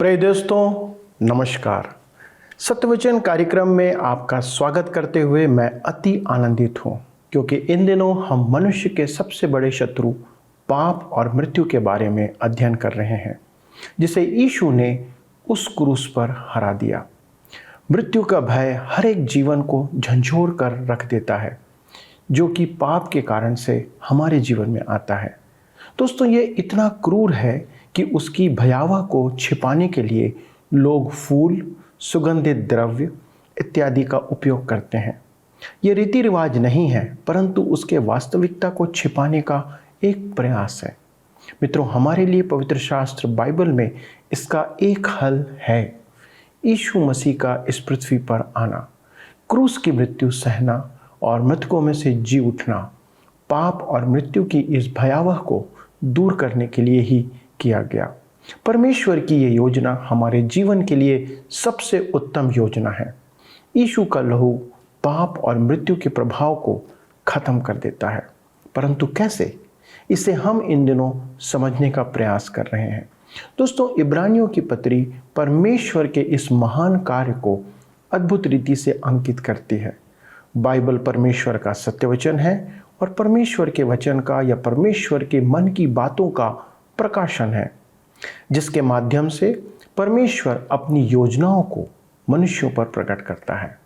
प्रिय दोस्तों, नमस्कार। सत्यवचन कार्यक्रम में आपका स्वागत करते हुए मैं अति आनंदित हूँ, क्योंकि इन दिनों हम मनुष्य के सबसे बड़े शत्रु पाप और मृत्यु के बारे में अध्ययन कर रहे हैं, जिसे यीशु ने उस क्रूस पर हरा दिया। मृत्यु का भय हर एक जीवन को झंझोर कर रख देता है, जो कि पाप के कारण से हमारे जीवन में आता है। दोस्तों, ये इतना क्रूर है कि उसकी भयावह को छिपाने के लिए लोग फूल, सुगंधित द्रव्य इत्यादि का उपयोग करते हैं। ये रीति रिवाज नहीं है, परंतु उसके वास्तविकता को छिपाने का एक प्रयास है। मित्रों, हमारे लिए पवित्र शास्त्र बाइबल में इसका एक हल है। यीशु मसीह का इस पृथ्वी पर आना, क्रूस की मृत्यु सहना और मृतकों में से जी उठना, पाप और मृत्यु की इस भयावह को दूर करने के लिए ही किया गया। परमेश्वर की ये योजना हमारे जीवन के लिए सबसे उत्तम योजना है। यीशु का लहू पाप और मृत्यु के प्रभाव को खत्म कर देता है, परंतु कैसे, इसे हम इन दिनों समझने का प्रयास कर रहे हैं। दोस्तों, इब्रानियों की पत्री परमेश्वर के इस महान कार्य को अद्भुत रीति से अंकित करती है। बाइबल परमेश्वर का सत्य वचन है और परमेश्वर के वचन का या परमेश्वर के मन की बातों का प्रकाशन है, जिसके माध्यम से परमेश्वर अपनी योजनाओं को मनुष्यों पर प्रकट करता है।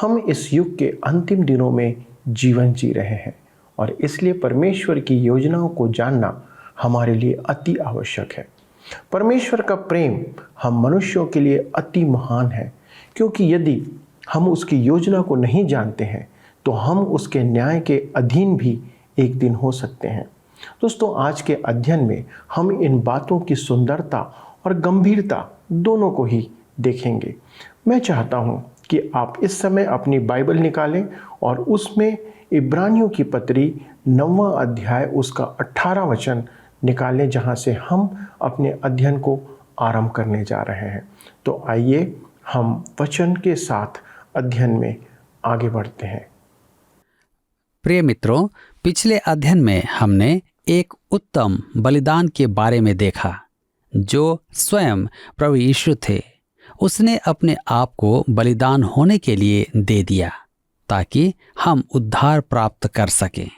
हम इस युग के अंतिम दिनों में जीवन जी रहे हैं और इसलिए परमेश्वर की योजनाओं को जानना हमारे लिए अति आवश्यक है। परमेश्वर का प्रेम हम मनुष्यों के लिए अति महान है, क्योंकि यदि हम उसकी योजना को नहीं जानते हैं तो हम उसके न्याय के अधीन भी एक दिन हो सकते हैं। दोस्तों, आज के अध्ययन में हम इन बातों की सुंदरता और गंभीरता दोनों को ही देखेंगे। मैं चाहता हूं कि आप इस समय अपनी बाइबल निकालें और उसमें इब्रानियों की पत्री 9वां अध्याय उसका 18 वचन निकालें, जहां से हम अपने अध्ययन को आरंभ करने जा रहे हैं। तो आइए हम वचन के साथ अध्ययन में आगे बढ़ते हैं। प्रिय मित्रों, पिछले अध्ययन में हमने एक उत्तम बलिदान के बारे में देखा, जो स्वयं प्रभु यीशु थे। उसने अपने आप को बलिदान होने के लिए दे दिया ताकि हम उद्धार प्राप्त कर सकें।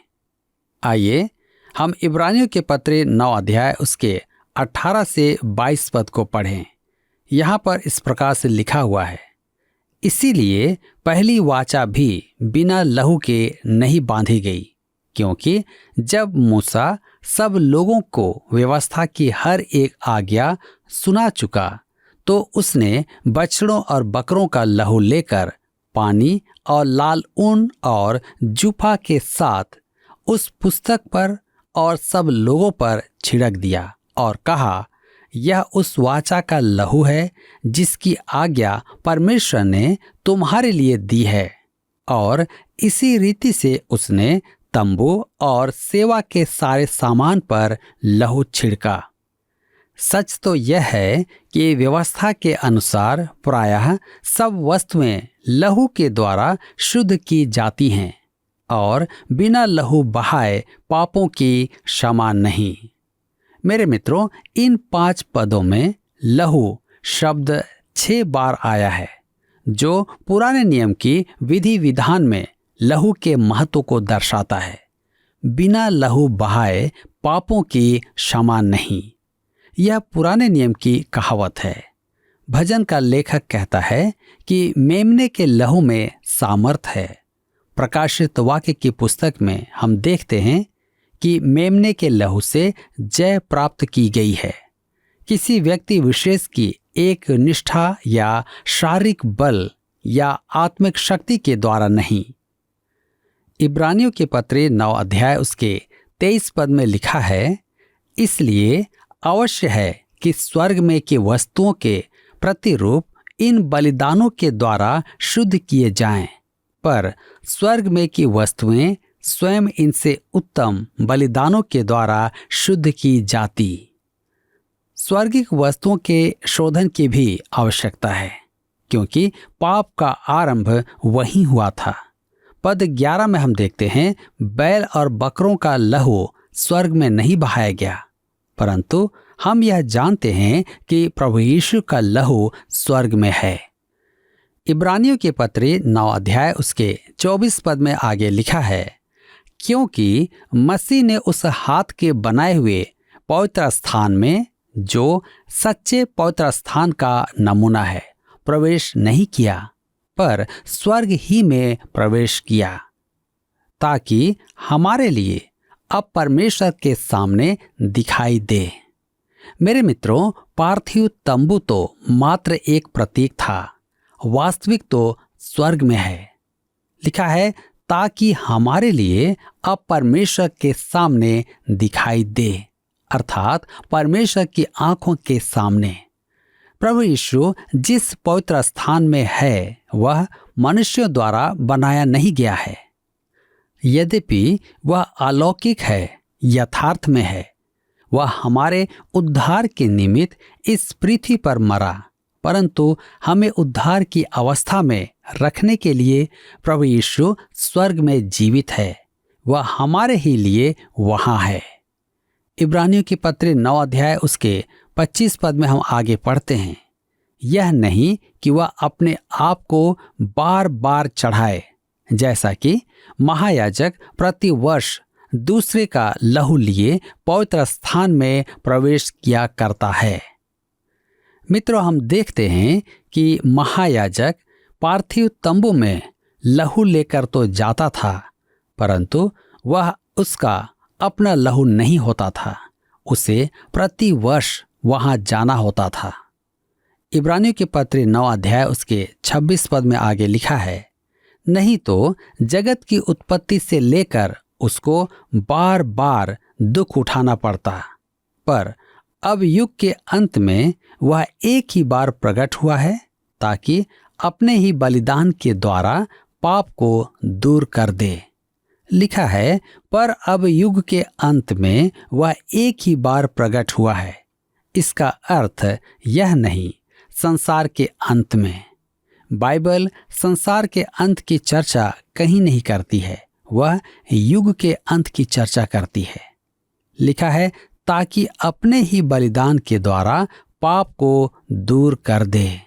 आइए हम इब्रानियों के पत्र 9 अध्याय उसके 18 से 22 पद को पढ़ें। यहाँ पर इस प्रकार से लिखा हुआ है, इसीलिए पहली वाचा भी बिना लहू के नहीं बांधी गई, क्योंकि जब मूसा सब लोगों को व्यवस्था की हर एक आज्ञा सुना चुका, तो उसने बछड़ों और बकरों का लहू लेकर पानी और लाल ऊन और जूफा के साथ उस पुस्तक पर और सब लोगों पर छिड़क दिया और कहा, यह उस वाचा का लहू है जिसकी आज्ञा परमेश्वर ने तुम्हारे लिए दी है। और इसी रीति से उसने तंबू और सेवा के सारे सामान पर लहू छिड़का। सच तो यह है कि व्यवस्था के अनुसार प्रायः सब वस्तुएं लहू के द्वारा शुद्ध की जाती हैं, और बिना लहू बहाए पापों की क्षमा नहीं। मेरे मित्रों, इन 5 पदों में लहू शब्द 6 बार आया है, जो पुराने नियम की विधि विधान में लहू के महत्व को दर्शाता है। बिना लहू बहाए पापों की क्षमा नहीं, यह पुराने नियम की कहावत है। भजन का लेखक कहता है कि मेमने के लहू में सामर्थ है। प्रकाशित वाक्य की पुस्तक में हम देखते हैं कि मेमने के लहू से जय प्राप्त की गई है, किसी व्यक्ति विशेष की एक निष्ठा या शारीरिक बल या आत्मिक शक्ति के द्वारा नहीं। इब्रानियों के पत्र 9 अध्याय उसके 23 पद में लिखा है, इसलिए अवश्य है कि स्वर्ग में की वस्तुओं के प्रतिरूप इन बलिदानों के द्वारा शुद्ध किए जाएं, पर स्वर्ग में की वस्तुएं स्वयं इनसे उत्तम बलिदानों के द्वारा शुद्ध की जाती। स्वर्गिक वस्तुओं के शोधन की भी आवश्यकता है, क्योंकि पाप का आरंभ वहीं हुआ था। पद 11 में हम देखते हैं, बैल और बकरों का लहू स्वर्ग में नहीं बहाया गया, परंतु हम यह जानते हैं कि प्रभु यीशु का लहू स्वर्ग में है। इब्रानियों के पत्री 9 अध्याय उसके 24 पद में आगे लिखा है, क्योंकि मसीह ने उस हाथ के बनाए हुए पवित्र स्थान में, जो सच्चे पवित्र स्थान का नमूना है, प्रवेश नहीं किया, पर स्वर्ग ही में प्रवेश किया, ताकि हमारे लिए अब परमेश्वर के सामने दिखाई दे। मेरे मित्रों, पार्थिव तंबू तो मात्र एक प्रतीक था, वास्तविक तो स्वर्ग में है। लिखा है, ताकि हमारे लिए अब परमेश्वर के सामने दिखाई दे, अर्थात परमेश्वर की आंखों के सामने। प्रभु यीशु जिस पवित्र स्थान में है वह मनुष्यों द्वारा बनाया नहीं गया है। यद्यपि वह अलौकिक है, यथार्थ में है। वह हमारे उद्धार के निमित्त इस पृथ्वी पर मरा, परंतु हमें उद्धार की अवस्था में रखने के लिए प्रभु यीशु स्वर्ग में जीवित है। वह हमारे ही लिए वहां है। इब्रानियों की पत्री 9 अध्याय उसके 25 पद में हम आगे पढ़ते हैं, यह नहीं कि वह अपने आप को बार बार चढ़ाए, जैसा कि महायाजक प्रति वर्ष दूसरे का लहू लिए पवित्र स्थान में प्रवेश किया करता है। मित्रों, हम देखते हैं कि महायाजक पार्थिव तंबू में लहू लेकर तो जाता था, परंतु वह उसका अपना लहू नहीं होता था। उसे प्रति वर्ष वहां जाना होता था। इब्रानियों के पत्र 9 अध्याय उसके 26 पद में आगे लिखा है, नहीं तो जगत की उत्पत्ति से लेकर उसको बार बार दुख उठाना पड़ता, पर अब युग के अंत में वह एक ही बार प्रकट हुआ है, ताकि अपने ही बलिदान के द्वारा पाप को दूर कर दे। लिखा है, पर अब युग के अंत में वह एक ही बार प्रकट हुआ है। इसका अर्थ यह नहीं संसार के अंत में। बाइबल संसार के अंत की चर्चा कहीं नहीं करती है, वह युग के अंत की चर्चा करती है। लिखा है, ताकि अपने ही बलिदान के द्वारा पाप को दूर कर दे।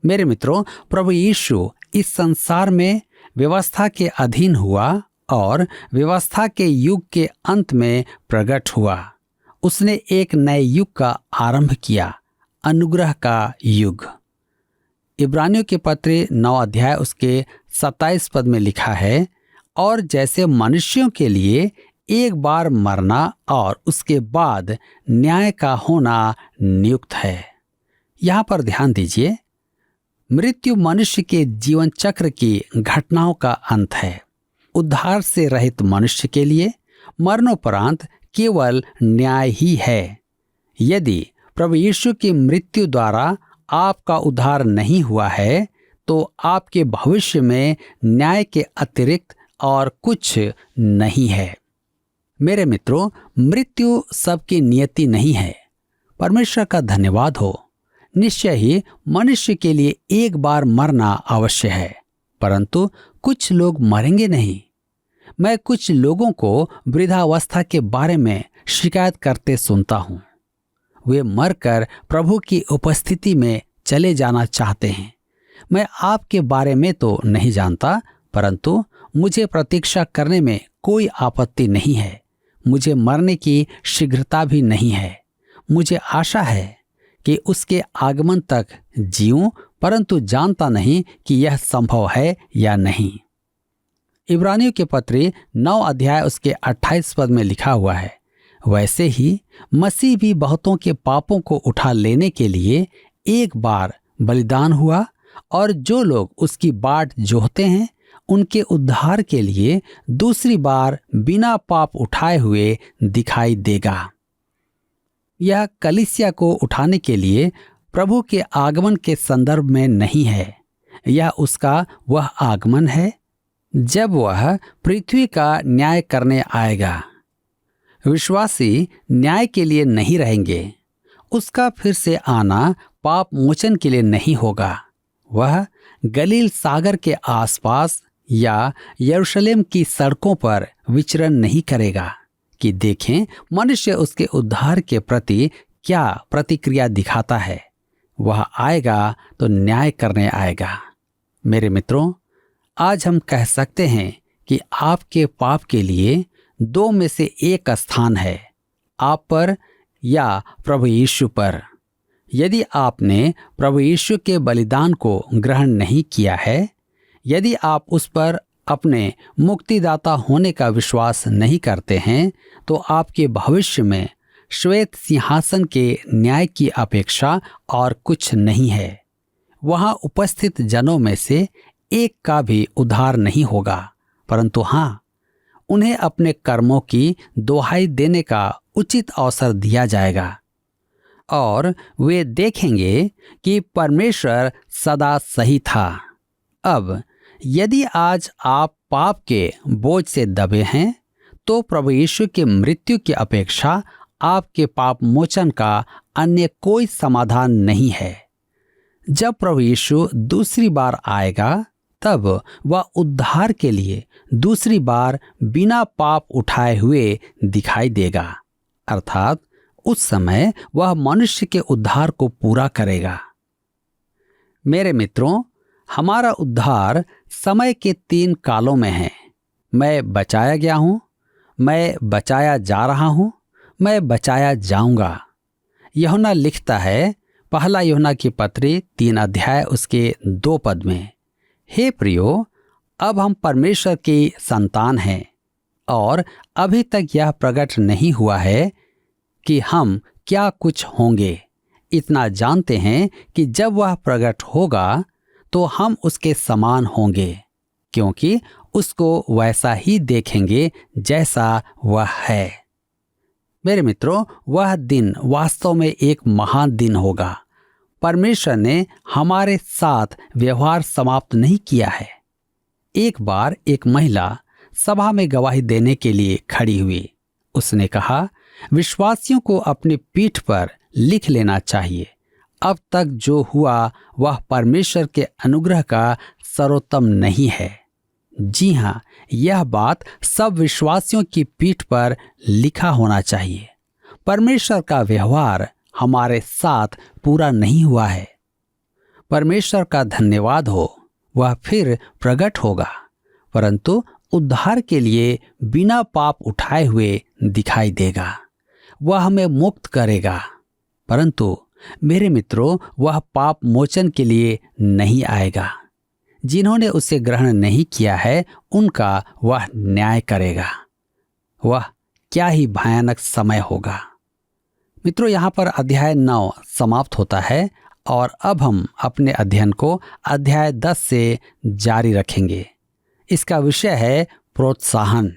मेरे मित्रों, प्रभु यीशु इस संसार में व्यवस्था के अधीन हुआ और व्यवस्था के युग के अंत में प्रकट हुआ। उसने एक नए युग का आरंभ किया, अनुग्रह का युग। इब्रानियों के पत्र 9 अध्याय उसके 27 पद में लिखा है, और जैसे मनुष्यों के लिए एक बार मरना और उसके बाद न्याय का होना नियुक्त है। यहाँ पर ध्यान दीजिए, मृत्यु मनुष्य के जीवन चक्र की घटनाओं का अंत है। उद्धार से रहित मनुष्य के लिए मरणोपरांत केवल न्याय ही है। यदि प्रभु यीशु की मृत्यु द्वारा आपका उद्धार नहीं हुआ है, तो आपके भविष्य में न्याय के अतिरिक्त और कुछ नहीं है। मेरे मित्रों, मृत्यु सबकी नियति नहीं है। परमेश्वर का धन्यवाद हो, निश्चय ही मनुष्य के लिए एक बार मरना अवश्य है, परंतु कुछ लोग मरेंगे नहीं। मैं कुछ लोगों को वृद्धावस्था के बारे में शिकायत करते सुनता हूं। वे मरकर प्रभु की उपस्थिति में चले जाना चाहते हैं। मैं आपके बारे में तो नहीं जानता, परंतु मुझे प्रतीक्षा करने में कोई आपत्ति नहीं है। मुझे मरने की शीघ्रता भी नहीं है। मुझे आशा है कि उसके आगमन तक जीऊं, परंतु जानता नहीं कि यह संभव है या नहीं। इब्रानियों के पत्र 9 अध्याय उसके 28 पद में लिखा हुआ है, वैसे ही मसीह भी बहुतों के पापों को उठा लेने के लिए एक बार बलिदान हुआ, और जो लोग उसकी बाट जोहते हैं उनके उद्धार के लिए दूसरी बार बिना पाप उठाए हुए दिखाई देगा। यह कलीसिया को उठाने के लिए प्रभु के आगमन के संदर्भ में नहीं है। यह उसका वह आगमन है जब वह पृथ्वी का न्याय करने आएगा। विश्वासी न्याय के लिए नहीं रहेंगे। उसका फिर से आना पाप मोचन के लिए नहीं होगा। वह गलील सागर के आसपास या यरूशलेम की सड़कों पर विचरण नहीं करेगा कि देखें मनुष्य उसके उद्धार के प्रति क्या प्रतिक्रिया दिखाता है। वह आएगा तो न्याय करने आएगा। मेरे मित्रों, आज हम कह सकते हैं कि आपके पाप के लिए दो में से एक स्थान है, आप पर या प्रभु यीशु पर। यदि आपने प्रभु यीशु के बलिदान को ग्रहण नहीं किया है, यदि आप उस पर अपने मुक्तिदाता होने का विश्वास नहीं करते हैं, तो आपके भविष्य में श्वेत सिंहासन के न्याय की अपेक्षा और कुछ नहीं है। वहां उपस्थित जनों में से एक का भी उद्धार नहीं होगा, परंतु हाँ, उन्हें अपने कर्मों की दोहाई देने का उचित अवसर दिया जाएगा और वे देखेंगे कि परमेश्वर सदा सही था। अब यदि आज आप पाप के बोझ से दबे हैं, तो प्रभु यीशु की मृत्यु की अपेक्षा आपके पाप मोचन का अन्य कोई समाधान नहीं है। जब प्रभु यीशु दूसरी बार आएगा, तब वह उद्धार के लिए दूसरी बार बिना पाप उठाए हुए दिखाई देगा, अर्थात उस समय वह मनुष्य के उद्धार को पूरा करेगा। मेरे मित्रों, हमारा उद्धार समय के 3 कालों में है। मैं बचाया गया हूं, मैं बचाया जा रहा हूं, मैं बचाया जाऊंगा। यूहन्ना लिखता है, पहला यूहन्ना की पत्री 3 अध्याय उसके 2 पद में, हे प्रियो, अब हम परमेश्वर की संतान हैं और अभी तक यह प्रकट नहीं हुआ है कि हम क्या कुछ होंगे। इतना जानते हैं कि जब वह प्रकट होगा तो हम उसके समान होंगे, क्योंकि उसको वैसा ही देखेंगे जैसा वह है। मेरे मित्रों, वह दिन वास्तव में एक महान दिन होगा। परमेश्वर ने हमारे साथ व्यवहार समाप्त नहीं किया है। एक बार एक महिला सभा में गवाही देने के लिए खड़ी हुई। उसने कहा, विश्वासियों को अपनी पीठ पर लिख लेना चाहिए, अब तक जो हुआ वह परमेश्वर के अनुग्रह का सर्वोत्तम नहीं है। जी हाँ, यह बात सब विश्वासियों की पीठ पर लिखा होना चाहिए। परमेश्वर का व्यवहार हमारे साथ पूरा नहीं हुआ है। परमेश्वर का धन्यवाद हो, वह फिर प्रकट होगा, परंतु उद्धार के लिए बिना पाप उठाए हुए दिखाई देगा। वह हमें मुक्त करेगा, परंतु मेरे मित्रों, वह पाप मोचन के लिए नहीं आएगा। जिन्होंने उसे ग्रहण नहीं किया है, उनका वह न्याय करेगा। वह क्या ही भयानक समय होगा। मित्रों, यहाँ पर अध्याय 9 समाप्त होता है और अब हम अपने अध्ययन को अध्याय 10 से जारी रखेंगे। इसका विषय है प्रोत्साहन।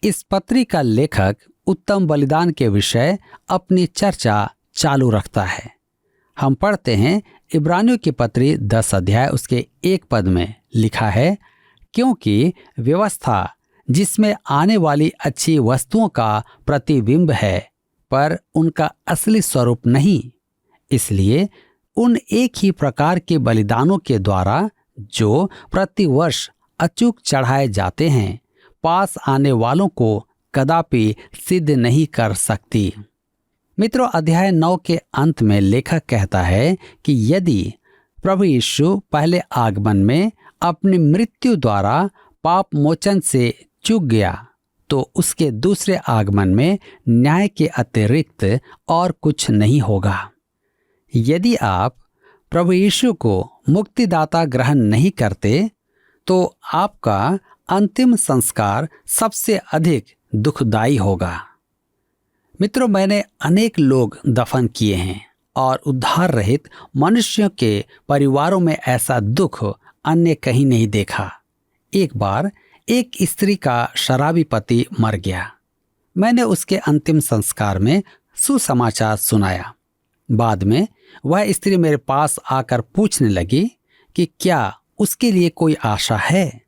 इस पत्री का लेखक उत्तम बलिदान के विषय अपनी चर्चा चालू रखता है। हम पढ़ते हैं, इब्रानियों की पत्री 10 अध्याय उसके 1 पद में लिखा है, क्योंकि व्यवस्था जिसमें आने वाली अच्छी वस्तुओं का प्रतिबिंब है, पर उनका असली स्वरूप नहीं, इसलिए उन एक ही प्रकार के बलिदानों के द्वारा जो प्रतिवर्ष अचूक चढ़ाए जाते हैं, पास आने वालों को कदापि सिद्ध नहीं कर सकती। मित्रों, अध्याय 9 के अंत में लेखक कहता है कि यदि प्रभु यीशु पहले आगमन में अपनी मृत्यु द्वारा पाप मोचन से चूक गया, तो उसके दूसरे आगमन में न्याय के अतिरिक्त और कुछ नहीं होगा। यदि आप प्रभु यीशु को मुक्तिदाता ग्रहण नहीं करते, तो आपका अंतिम संस्कार सबसे अधिक दुखदायी होगा। मित्रों, मैंने अनेक लोग दफन किए हैं और उद्धार रहित मनुष्यों के परिवारों में ऐसा दुख अन्य कहीं नहीं देखा। एक बार एक स्त्री का शराबी पति मर गया। मैंने उसके अंतिम संस्कार में सुसमाचार सुनाया। बाद में वह स्त्री मेरे पास आकर पूछने लगी कि क्या उसके लिए कोई आशा है।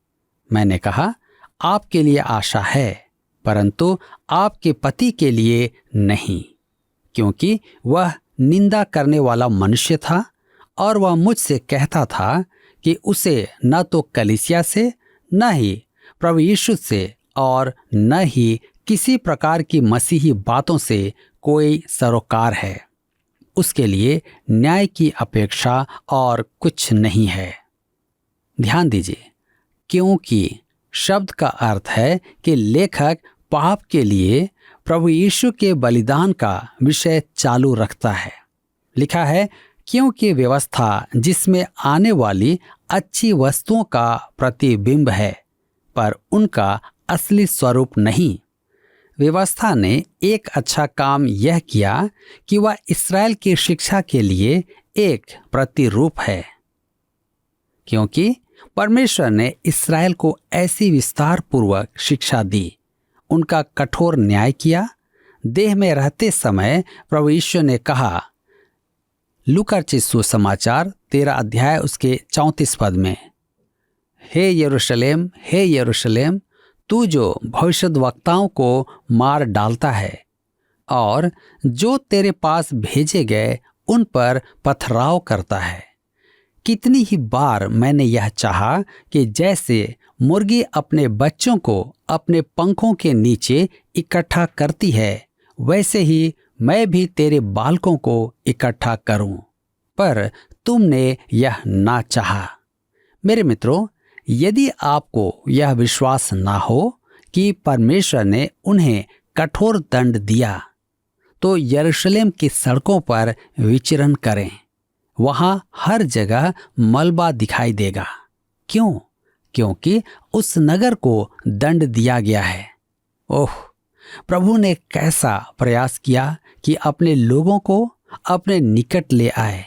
मैंने कहा, आपके लिए आशा है, परंतु आपके पति के लिए नहीं, क्योंकि वह निंदा करने वाला मनुष्य था और वह मुझसे कहता था कि उसे न तो कलीसिया से, न ही प्रभु यीशु से और न ही किसी प्रकार की मसीही बातों से कोई सरोकार है, उसके लिए न्याय की अपेक्षा और कुछ नहीं है। ध्यान दीजिए, क्योंकि शब्द का अर्थ है कि लेखक पाप के लिए प्रभु यीशु के बलिदान का विषय चालू रखता है। लिखा है, क्योंकि व्यवस्था जिसमें आने वाली अच्छी वस्तुओं का प्रतिबिंब है, पर उनका असली स्वरूप नहीं। व्यवस्था ने एक अच्छा काम यह किया कि वह इस्राएल की शिक्षा के लिए एक प्रतिरूप है, क्योंकि परमेश्वर ने इस्राएल को ऐसी विस्तार पूर्वक शिक्षा दी, उनका कठोर न्याय किया। देह में रहते समय प्रभु यीशु ने कहा, लूका रचित सुसमाचार 13 अध्याय उसके 34 पद में, हे यरूशलेम, हे यरूशलेम, तू जो भविष्यद्वक्ताओं को मार डालता है और जो तेरे पास भेजे गए उन पर पथराव करता है। कितनी ही बार मैंने यह चाहा कि जैसे मुर्गी अपने बच्चों को अपने पंखों के नीचे इकट्ठा करती है, वैसे ही मैं भी तेरे बालकों को इकट्ठा करूं, पर तुमने यह ना चाहा। मेरे मित्रों, यदि आपको यह विश्वास ना हो कि परमेश्वर ने उन्हें कठोर दंड दिया, तो यरूशलेम की सड़कों पर विचरण करें। वहां हर जगह मलबा दिखाई देगा। क्यों? क्योंकि उस नगर को दंड दिया गया है। ओह, प्रभु ने कैसा प्रयास किया कि अपने लोगों को अपने निकट ले आए।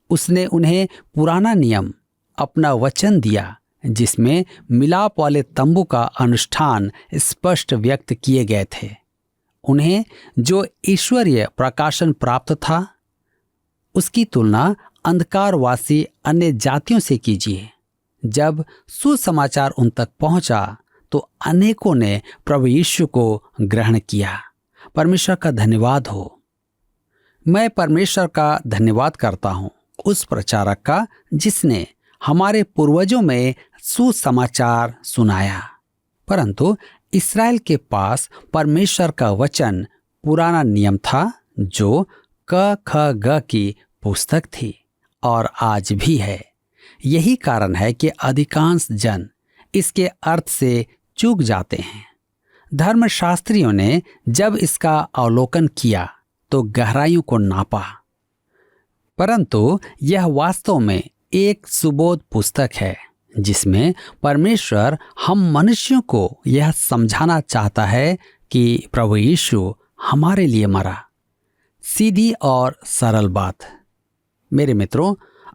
उसने उन्हें पुराना नियम, अपना वचन दिया, जिसमें मिलाप वाले तंबू का अनुष्ठान स्पष्ट व्यक्त किए गए थे। उन्हें जो ईश्वरीय प्रकाशन प्राप्त था, उसकी तुलना अंधकारवासी अन्य जातियों से कीजिए। जब सुसमाचार उन तक पहुंचा तो अनेकों ने प्रभु यीशु को ग्रहण किया। परमेश्वर का धन्यवाद हो। मैं परमेश्वर का धन्यवाद करता हूं, उस प्रचारक का जिसने हमारे पूर्वजों में सुसमाचार सुनाया। परंतु इस्राएल के पास परमेश्वर का वचन पुराना नियम था, जो क ख ग की पुस्तक थी और आज भी है। यही कारण है कि अधिकांश जन इसके अर्थ से चूक जाते हैं। धर्मशास्त्रियों ने जब इसका अवलोकन किया तो गहराइयों को नापा, परंतु यह वास्तव में एक सुबोध पुस्तक है, जिसमें परमेश्वर हम मनुष्यों को यह समझाना चाहता है कि प्रभु यीशु हमारे लिए मरा। सीधी और सरल बात। मेरे मित्रों,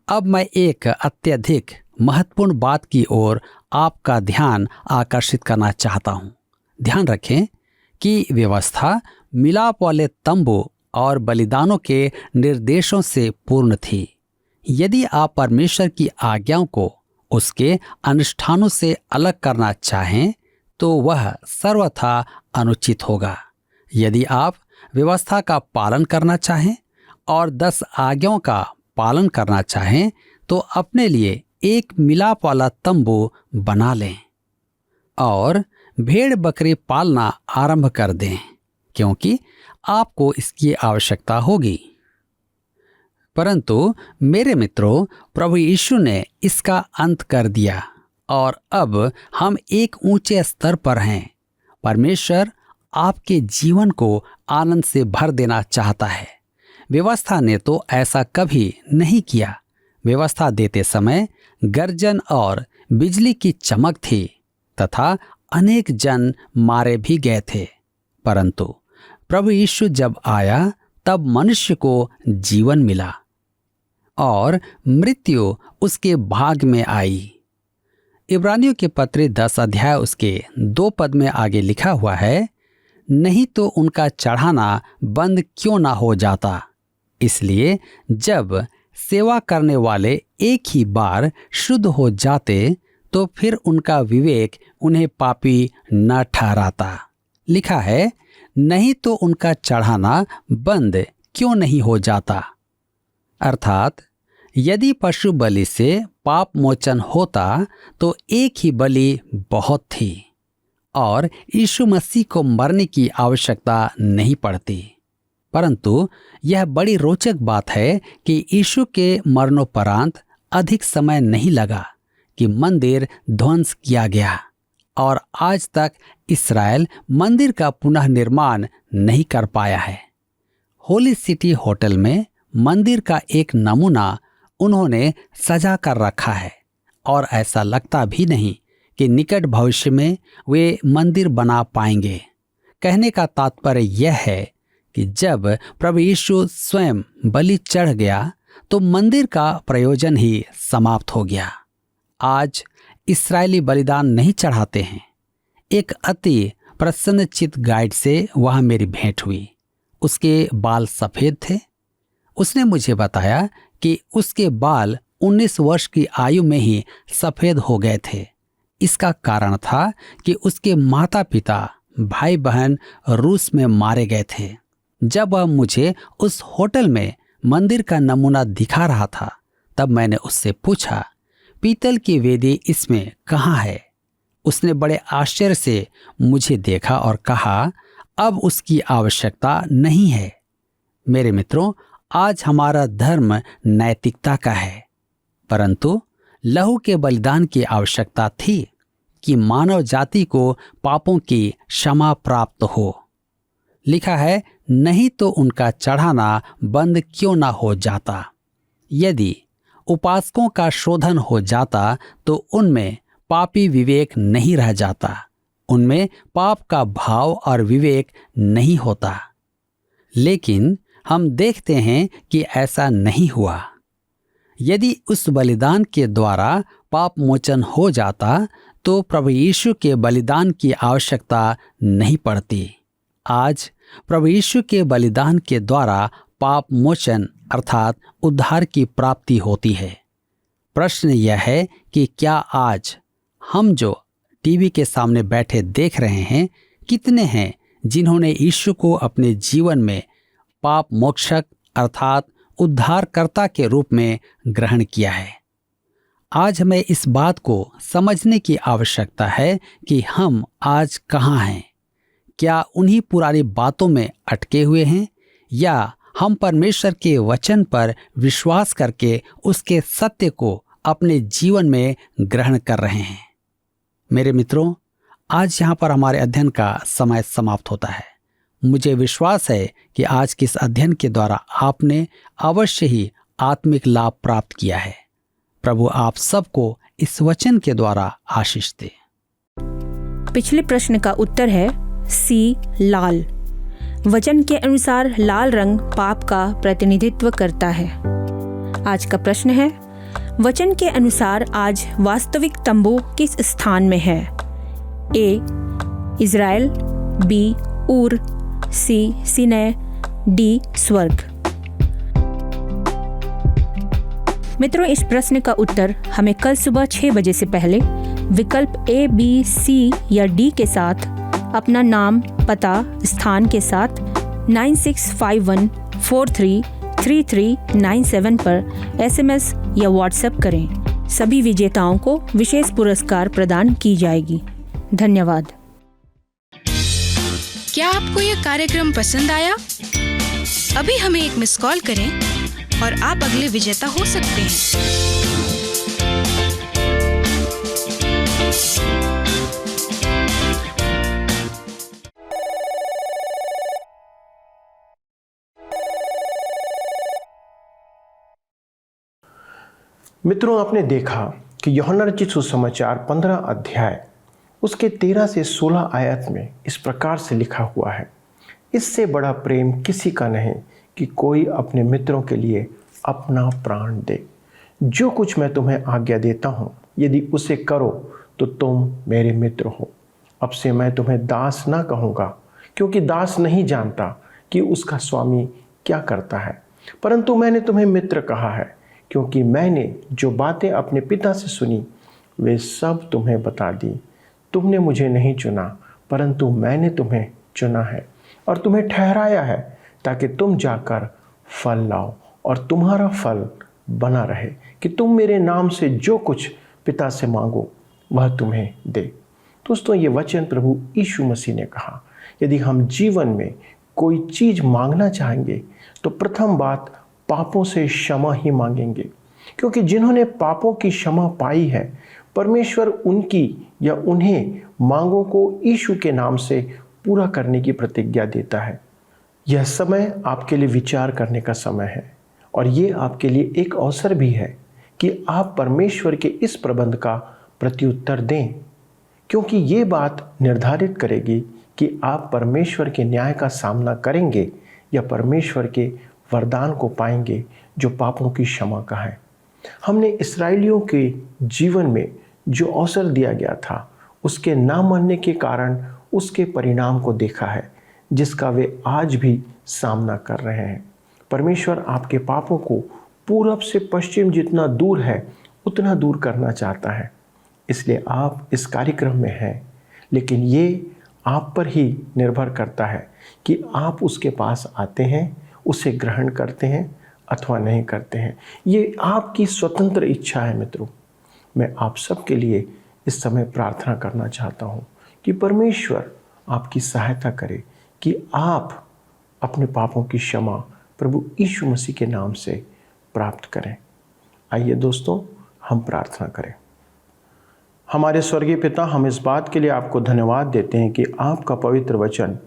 अब मैं एक अत्यधिक महत्वपूर्ण बात की ओर आपका ध्यान आकर्षित करना चाहता हूं। ध्यान रखें कि व्यवस्था मिलाप वाले तंबू और बलिदानों के निर्देशों से पूर्ण थी। यदि आप परमेश्वर की आज्ञाओं को उसके अनुष्ठानों से अलग करना चाहें, तो वह सर्वथा अनुचित होगा। यदि आप व्यवस्था का पालन करना चाहें और 10 आज्ञाओं का पालन करना चाहें, तो अपने लिए एक मिलाप वाला तंबू बना लें और भेड़ बकरी पालना आरंभ कर दें, क्योंकि आपको इसकी आवश्यकता होगी। परंतु मेरे मित्रों, प्रभु यीशु ने इसका अंत कर दिया और अब हम एक ऊंचे स्तर पर हैं। परमेश्वर आपके जीवन को आनंद से भर देना चाहता है। व्यवस्था ने तो ऐसा कभी नहीं किया। व्यवस्था देते समय गर्जन और बिजली की चमक थी तथा अनेक जन मारे भी गए थे। परंतु प्रभु यीशु जब आया, तब मनुष्य को जीवन मिला और मृत्यु उसके भाग में आई। इब्रानियों के पत्र 10 अध्याय उसके 2 पद में आगे लिखा हुआ है, नहीं तो उनका चढ़ाना बंद क्यों ना हो जाता। इसलिए जब सेवा करने वाले एक ही बार शुद्ध हो जाते, तो फिर उनका विवेक उन्हें पापी न ठहराता। लिखा है, नहीं तो उनका चढ़ाना बंद क्यों नहीं हो जाता। अर्थात यदि पशु बलि से पाप मोचन होता, तो एक ही बलि बहुत थी और यीशु मसीह को मरने की आवश्यकता नहीं पड़ती। परंतु यह बड़ी रोचक बात है कि यीशु के मरणोपरांत अधिक समय नहीं लगा कि मंदिर ध्वंस किया गया और आज तक इस्राएल मंदिर का पुनः निर्माण नहीं कर पाया है। होली सिटी होटल में मंदिर का एक नमूना उन्होंने सजा कर रखा है और ऐसा लगता भी नहीं कि निकट भविष्य में वे मंदिर बना पाएंगे। कहने का तात्पर्य यह है कि जब प्रभु यीशु स्वयं बलि चढ़ गया तो मंदिर का प्रयोजन ही समाप्त हो गया। आज इस्राएली बलिदान नहीं चढ़ाते हैं। एक अति प्रसन्नचित्त गाइड से वहाँ मेरी भेंट हुई। उसके बाल सफ़ेद थे। उसने मुझे बताया कि उसके बाल 19 वर्ष की आयु में ही सफ़ेद हो गए थे। इसका कारण था कि उसके माता पिता भाई बहन रूस में मारे गए थे। जब वह मुझे उस होटल में मंदिर का नमूना दिखा रहा था तब मैंने उससे पूछा, पीतल की वेदी इसमें कहाँ है? उसने बड़े आश्चर्य से मुझे देखा और कहा, अब उसकी आवश्यकता नहीं है। मेरे मित्रों, आज हमारा धर्म नैतिकता का है, परंतु लहू के बलिदान की आवश्यकता थी कि मानव जाति को पापों की क्षमा प्राप्त हो। लिखा है, नहीं तो उनका चढ़ाना बंद क्यों ना हो जाता। यदि उपासकों का शोधन हो जाता तो उनमें पापी विवेक नहीं रह जाता, उनमें पाप का भाव और विवेक नहीं होता। लेकिन हम देखते हैं कि ऐसा नहीं हुआ। यदि उस बलिदान के द्वारा पाप मोचन हो जाता तो प्रभु यीशु के बलिदान की आवश्यकता नहीं पड़ती। आज प्रभु यीशु के बलिदान के द्वारा पाप मोचन अर्थात उद्धार की प्राप्ति होती है। प्रश्न यह है कि क्या आज हम जो टीवी के सामने बैठे देख रहे हैं, कितने हैं जिन्होंने यीशु को अपने जीवन में पाप मोक्षक अर्थात उद्धारकर्ता के रूप में ग्रहण किया है? आज हमें इस बात को समझने की आवश्यकता है कि हम आज कहाँ हैं। क्या उन्हीं पुरानी बातों में अटके हुए हैं या हम परमेश्वर के वचन पर विश्वास करके उसके सत्य को अपने जीवन में ग्रहण कर रहे हैं? मेरे मित्रों, आज यहाँ पर हमारे अध्ययन का समय समाप्त होता है। मुझे विश्वास है कि आज के इस अध्ययन के द्वारा आपने अवश्य ही आत्मिक लाभ प्राप्त किया है। प्रभु आप सबको इस वचन के द्वारा आशीष दे। पिछले प्रश्न का उत्तर है सी, लाल। वचन के अनुसार लाल रंग पाप का प्रतिनिधित्व करता है। आज का प्रश्न है, वचन के अनुसार आज वास्तविक तंबू किस स्थान में है? ए, इज़राइल, बी, ऊर, सी, सीनै, डी, स्वर्ग। मित्रों, इस प्रश्न का उत्तर हमें कल सुबह 6 बजे से पहले विकल्प ए, बी, सी या डी के साथ अपना नाम, पता, स्थान के साथ 9651433397 पर एसएमएस या व्हाट्सएप करें। सभी विजेताओं को विशेष पुरस्कार प्रदान की जाएगी। धन्यवाद। क्या आपको यह कार्यक्रम पसंद आया? अभी हमें एक मिस कॉल करें और आप अगले विजेता हो सकते हैं। मित्रों, आपने देखा कि यूहन्ना रचित सुसमाचार 15 अध्याय उसके 13 से 16 आयत में इस प्रकार से लिखा हुआ है, इससे बड़ा प्रेम किसी का नहीं कि कोई अपने मित्रों के लिए अपना प्राण दे। जो कुछ मैं तुम्हें आज्ञा देता हूँ, यदि उसे करो तो तुम मेरे मित्र हो। अब से मैं तुम्हें दास ना कहूँगा, क्योंकि दास नहीं जानता कि उसका स्वामी क्या करता है, परंतु मैंने तुम्हें मित्र कहा है, क्योंकि मैंने जो बातें अपने पिता से सुनी वे सब तुम्हें बता दी। तुमने मुझे नहीं चुना, परंतु मैंने तुम्हें चुना है और तुम्हें ठहराया है, ताकि तुम जाकर फल लाओ और तुम्हारा फल बना रहे, कि तुम मेरे नाम से जो कुछ पिता से मांगो वह तुम्हें दे। दोस्तों, ये वचन प्रभु यीशु मसीह ने कहा। यदि हम जीवन में कोई चीज़ मांगना चाहेंगे तो प्रथम बात पापों से क्षमा ही मांगेंगे, क्योंकि जिन्होंने पापों की क्षमा पाई है परमेश्वर उनकी या उन्हें मांगों को यीशु के नाम से पूरा करने की प्रतिज्ञा देता है। यह समय आपके लिए विचार करने का समय है और ये आपके लिए एक अवसर भी है कि आप परमेश्वर के इस प्रबंध का प्रत्युत्तर दें, क्योंकि ये बात निर्धारित करेगी कि आप परमेश्वर के न्याय का सामना करेंगे या परमेश्वर के वरदान को पाएंगे जो पापों की क्षमा का है। हमने इस्राएलियों के जीवन में जो अवसर दिया गया था उसके ना मानने के कारण उसके परिणाम को देखा है, जिसका वे आज भी सामना कर रहे हैं। परमेश्वर आपके पापों को पूरब से पश्चिम जितना दूर है उतना दूर करना चाहता है, इसलिए आप इस कार्यक्रम में हैं, लेकिन ये आप पर ही निर्भर करता है कि आप उसके पास आते हैं, उसे ग्रहण करते हैं अथवा नहीं करते हैं। ये आपकी स्वतंत्र इच्छा है। मित्रों, मैं आप सबके लिए इस समय प्रार्थना करना चाहता हूँ कि परमेश्वर आपकी सहायता करे कि आप अपने पापों की क्षमा प्रभु यीशु मसीह के नाम से प्राप्त करें। आइए दोस्तों, हम प्रार्थना करें। हमारे स्वर्गीय पिता, हम इस बात के लिए आपको धन्यवाद देते हैं कि आपका पवित्र वचन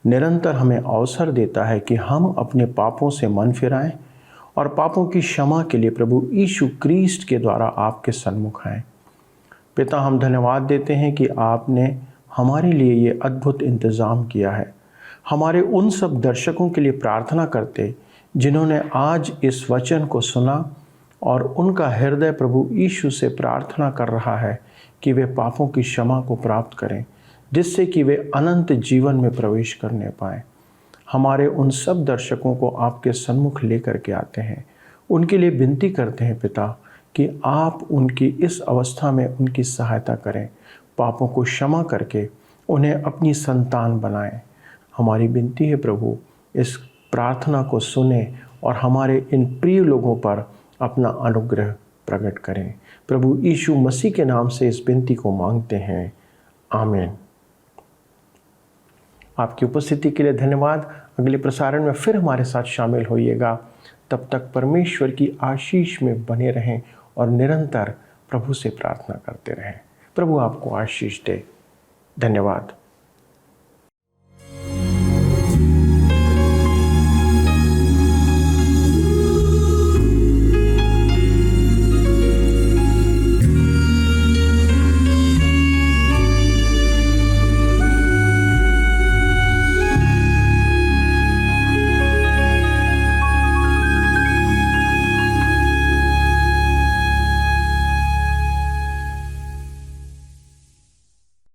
निरंतर हमें अवसर देता है कि हम अपने पापों से मन फिराएं और पापों की क्षमा के लिए प्रभु यीशु क्रिस्ट के द्वारा आपके सन्मुख आएं। पिता, हम धन्यवाद देते हैं कि आपने हमारे लिए ये अद्भुत इंतज़ाम किया है। हमारे उन सब दर्शकों के लिए प्रार्थना करते जिन्होंने आज इस वचन को सुना और उनका हृदय प्रभु यीशु से प्रार्थना कर रहा है कि वे पापों की क्षमा को प्राप्त करें, जिससे कि वे अनंत जीवन में प्रवेश करने पाएँ। हमारे उन सब दर्शकों को आपके सन्मुख लेकर के आते हैं, उनके लिए विनती करते हैं पिता कि आप उनकी इस अवस्था में उनकी सहायता करें, पापों को क्षमा करके उन्हें अपनी संतान बनाएं। हमारी विनती है प्रभु, इस प्रार्थना को सुने और हमारे इन प्रिय लोगों पर अपना अनुग्रह प्रकट करें। प्रभु यीशु मसीह के नाम से इस विनती को मांगते हैं, आमीन। आपकी उपस्थिति के लिए धन्यवाद। अगले प्रसारण में फिर हमारे साथ शामिल होइएगा। तब तक परमेश्वर की आशीष में बने रहें और निरंतर प्रभु से प्रार्थना करते रहें। प्रभु आपको आशीष दे। धन्यवाद।